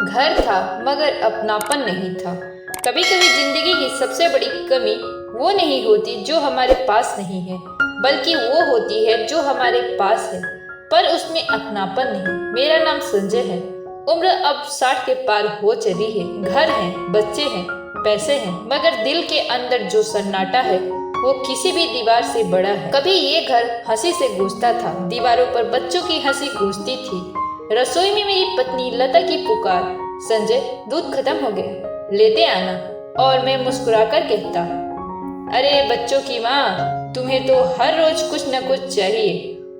घर था मगर अपनापन नहीं था। कभी कभी जिंदगी की सबसे बड़ी कमी वो नहीं होती जो हमारे पास नहीं है, बल्कि वो होती है जो हमारे पास है पर उसमें अपनापन नहीं। मेरा नाम संजय है। उम्र अब 60 के पार हो चली है। घर है, बच्चे हैं, पैसे हैं, मगर दिल के अंदर जो सन्नाटा है वो किसी भी दीवार से बड़ा है। कभी ये घर हंसी से गूंजता था, दीवारों पर बच्चों की हंसी गूंजती थी। रसोई में मेरी पत्नी लता की पुकार, संजय दूध खत्म हो गया, लेते आना। और मैं मुस्कुराकर कहता, अरे बच्चों की माँ, तुम्हें तो हर रोज कुछ न कुछ चाहिए।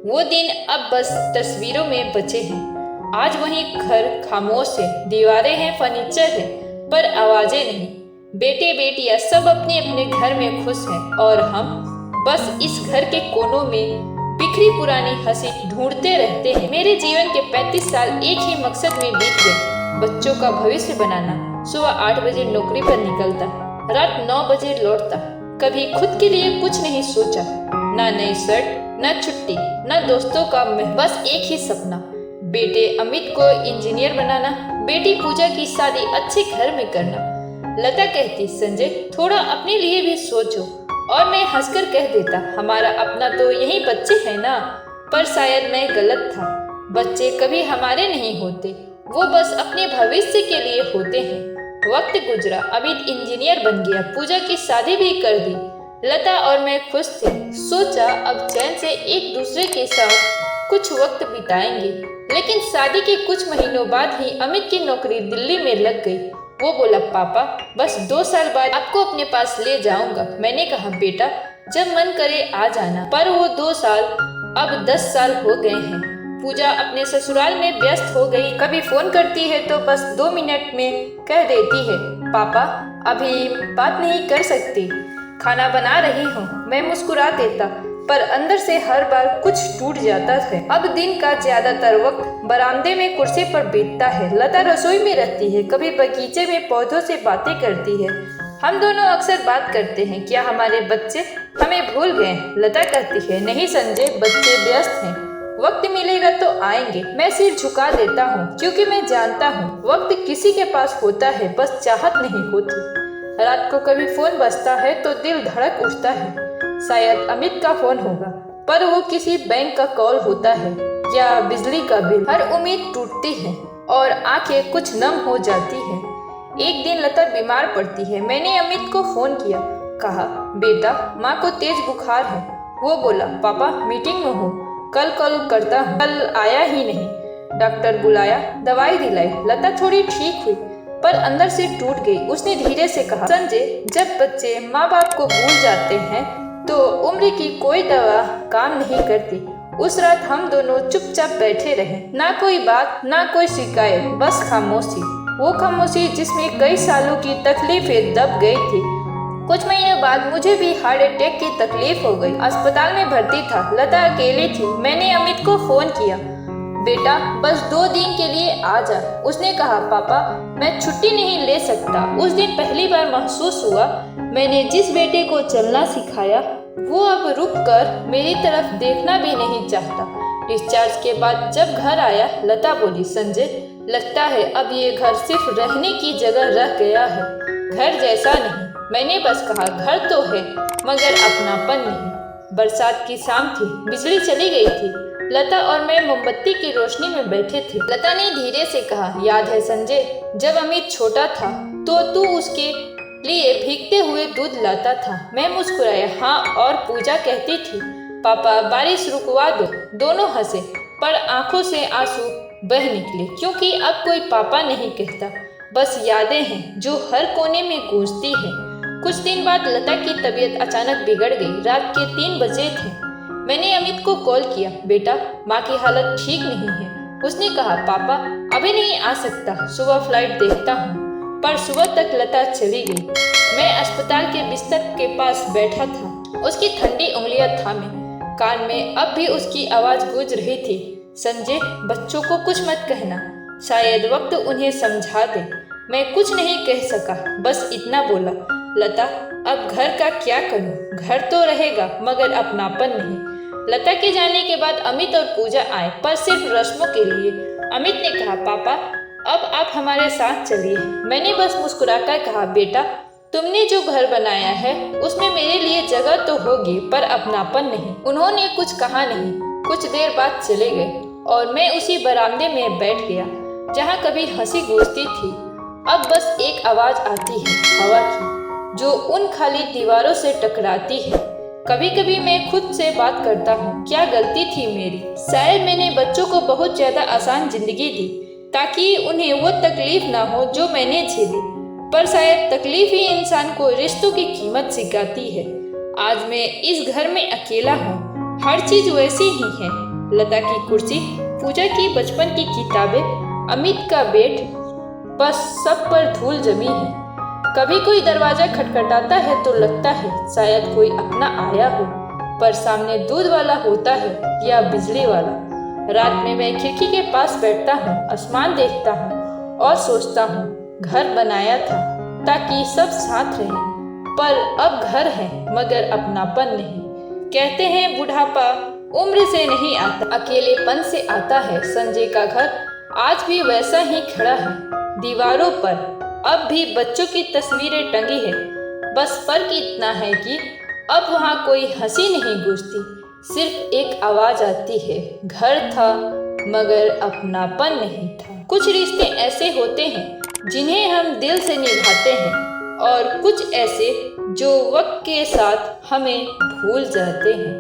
वो दिन अब बस तस्वीरों में बचे हैं। आज वही घर खामोश है, दीवारें हैं, फर्नीचर है, पर आवाजें नहीं। बेटे बेटियां सब अपने अपने घर में खुश हैं और हम बस इस घर के कोनों में बिखरी पुरानी हंसी ढूंढते रहते हैं। मेरे जीवन के 35 साल एक ही मकसद में बीत गए, बच्चों का भविष्य बनाना। सुबह 8 बजे नौकरी पर निकलता, रात 9 बजे लौटता। कभी खुद के लिए कुछ नहीं सोचा, ना नई शर्ट, ना छुट्टी, ना दोस्तों का बस एक ही सपना, बेटे अमित को इंजीनियर बनाना, बेटी पूजा की शादी अच्छे घर में करना। लता कहती, संजय थोड़ा अपने लिए भी सोचो। और मैं हंसकर कह देता, हमारा अपना तो यही बच्चे हैं ना। पर शायद मैं गलत था। बच्चे कभी हमारे नहीं होते, वो बस अपने भविष्य के लिए होते हैं। वक्त गुजरा, अमित इंजीनियर बन गया, पूजा की शादी भी कर दी। लता और मैं खुश थे। सोचा अब चैन से एक दूसरे के साथ कुछ वक्त बिताएंगे। लेकिन शादी के कुछ महीनों बाद ही अमित की नौकरी दिल्ली में लग गई। वो बोला, पापा बस 2 साल बाद आपको अपने पास ले जाऊंगा। मैंने कहा, बेटा जब मन करे आ जाना। पर वो 2 साल अब 10 साल हो गए हैं। पूजा अपने ससुराल में व्यस्त हो गई। कभी फोन करती है तो बस 2 मिनट में कह देती है, पापा अभी बात नहीं कर सकती, खाना बना रही हूँ। मैं मुस्कुरा देता, पर अंदर से हर बार कुछ टूट जाता है। अब दिन का ज्यादातर वक्त बरामदे में कुर्सी पर बीतता है। लता रसोई में रहती है, कभी बगीचे में पौधों से बातें करती है। हम दोनों अक्सर बात करते हैं, क्या हमारे बच्चे हमें भूल गए? लता कहती है, नहीं संजय, बच्चे व्यस्त हैं, वक्त मिलेगा तो आएंगे। मैं सिर झुका देता हूँ, क्योंकि मैं जानता हूँ वक्त किसी के पास होता है, बस चाहत नहीं होती। रात को कभी फोन बजता है तो दिल धड़क उठता है। शायद अमित का फोन होगा, पर वो किसी बैंक का कॉल होता है या बिजली का बिल। हर उम्मीद टूटती है और आंखें कुछ नम हो जाती है। एक दिन लता बीमार पड़ती है। मैंने अमित को फोन किया, कहा, बेटा माँ को तेज बुखार है। वो बोला, पापा मीटिंग में हो, कल कॉल करता हूँ। कल आया ही नहीं। डॉक्टर बुलाया, दवाई दिलाई। लता थोड़ी ठीक हुई, पर अंदर से टूट गई। उसने धीरे से कहा, संजय जब बच्चे माँ बाप को भूल जाते हैं तो उम्र की कोई दवा काम नहीं करती। उस रात हम दोनों चुपचाप बैठे रहे, ना कोई बात, ना कोई शिकायत, बस खामोशी। वो खामोशी जिसमें कई सालों की तकलीफें दब गई थी। कुछ महीने बाद मुझे भी हार्ट अटैक की तकलीफ हो गई। अस्पताल में भर्ती था। लता अकेली थी। मैंने अमित को फोन किया, बेटा बस 2 दिन के लिए आ जा। उसने कहा, पापा मैं छुट्टी नहीं ले सकता। उस दिन पहली बार महसूस हुआ, मैंने जिस बेटे को चलना सिखाया वो अब रुक कर मेरी तरफ देखना भी नहीं चाहता। डिस्चार्ज के बाद जब घर आया, लता बोली, संजय लगता है अब ये घर सिर्फ रहने की जगह रह गया है, घर जैसा नहीं। मैंने बस कहा, घर तो है मगर अपनापन नहीं। बरसात की शाम थी, बिजली चली गई थी। लता और मैं मोमबत्ती की रोशनी में बैठे थे। लता ने धीरे से कहा, याद है संजय, जब अमित छोटा था तो तू उसके लिए भीगते हुए दूध लाता था। मैं मुस्कुराया, हाँ, और पूजा कहती थी, पापा बारिश रुकवा दो। दोनों हंसे, पर आंखों से आंसू बह निकले, क्योंकि अब कोई पापा नहीं कहता, बस यादें हैं जो हर कोने में गूंजती है। कुछ दिन बाद लता की तबीयत अचानक बिगड़ गई। रात के 3 बजे थे। मैंने अमित को कॉल किया, बेटा माँ की हालत ठीक नहीं है। उसने कहा, पापा अभी नहीं आ सकता, सुबह फ्लाइट देखता हूँ। पर सुबह तक लता चली गई। मैं अस्पताल के बिस्तर के पास बैठा था, उसकी ठंडी उंगलियां थामे। कान में अब भी उसकी आवाज गूंज रही थी, संजय बच्चों को कुछ मत कहना, शायद वक्त उन्हें समझा दे। मैं कुछ नहीं कह सका, बस इतना बोला, लता अब घर का क्या करूं? घर तो रहेगा मगर अपनापन नहीं। लता के जाने के बाद अमित और पूजा आए, पर सिर्फ रस्मों के लिए। अमित ने कहा, पापा अब आप हमारे साथ चलिए। मैंने बस मुस्कुराकर कहा, बेटा तुमने जो घर बनाया है उसमें मेरे लिए जगह तो होगी पर अपनापन नहीं। उन्होंने कुछ कहा नहीं। कुछ देर बाद चले गए और मैं उसी बरामदे में बैठ गया जहाँ कभी हंसी गूंजती थी। अब बस एक आवाज आती है हवा की, जो उन खाली दीवारों से टकराती है। कभी कभी मैं खुद से बात करता हूँ, क्या गलती थी मेरी? शायद मैंने बच्चों को बहुत ज्यादा आसान जिंदगी दी ताकि उन्हें वो तकलीफ ना हो जो मैंने झेली। पर शायद तकलीफ ही इंसान को रिश्तों की कीमत सिखाती है। आज मैं इस घर में अकेला हूँ, हर चीज वैसी ही है। लता की कुर्सी, पूजा की बचपन की किताबें, अमित का बेड, बस सब पर धूल जमी है। कभी कोई दरवाजा खटखटाता है तो लगता है शायद कोई अपना आया हो, पर सामने दूध वाला होता है या बिजली वाला। रात में मैं खिड़की के पास बैठता हूँ, आसमान देखता हूँ और सोचता हूँ घर बनाया था ताकि सब साथ रहें, पर अब घर है मगर अपनापन नहीं। कहते हैं बुढ़ापा उम्र से नहीं आता, अकेलेपन से आता है। संजय का घर आज भी वैसा ही खड़ा है, दीवारों पर अब भी बच्चों की तस्वीरें टंगी है। बस फर्क इतना है कि अब वहाँ कोई हंसी नहीं गूंजती, सिर्फ एक आवाज आती है, घर था मगर अपनापन नहीं था। कुछ रिश्ते ऐसे होते हैं जिन्हें हम दिल से निभाते हैं और कुछ ऐसे जो वक्त के साथ हमें भूल जाते हैं।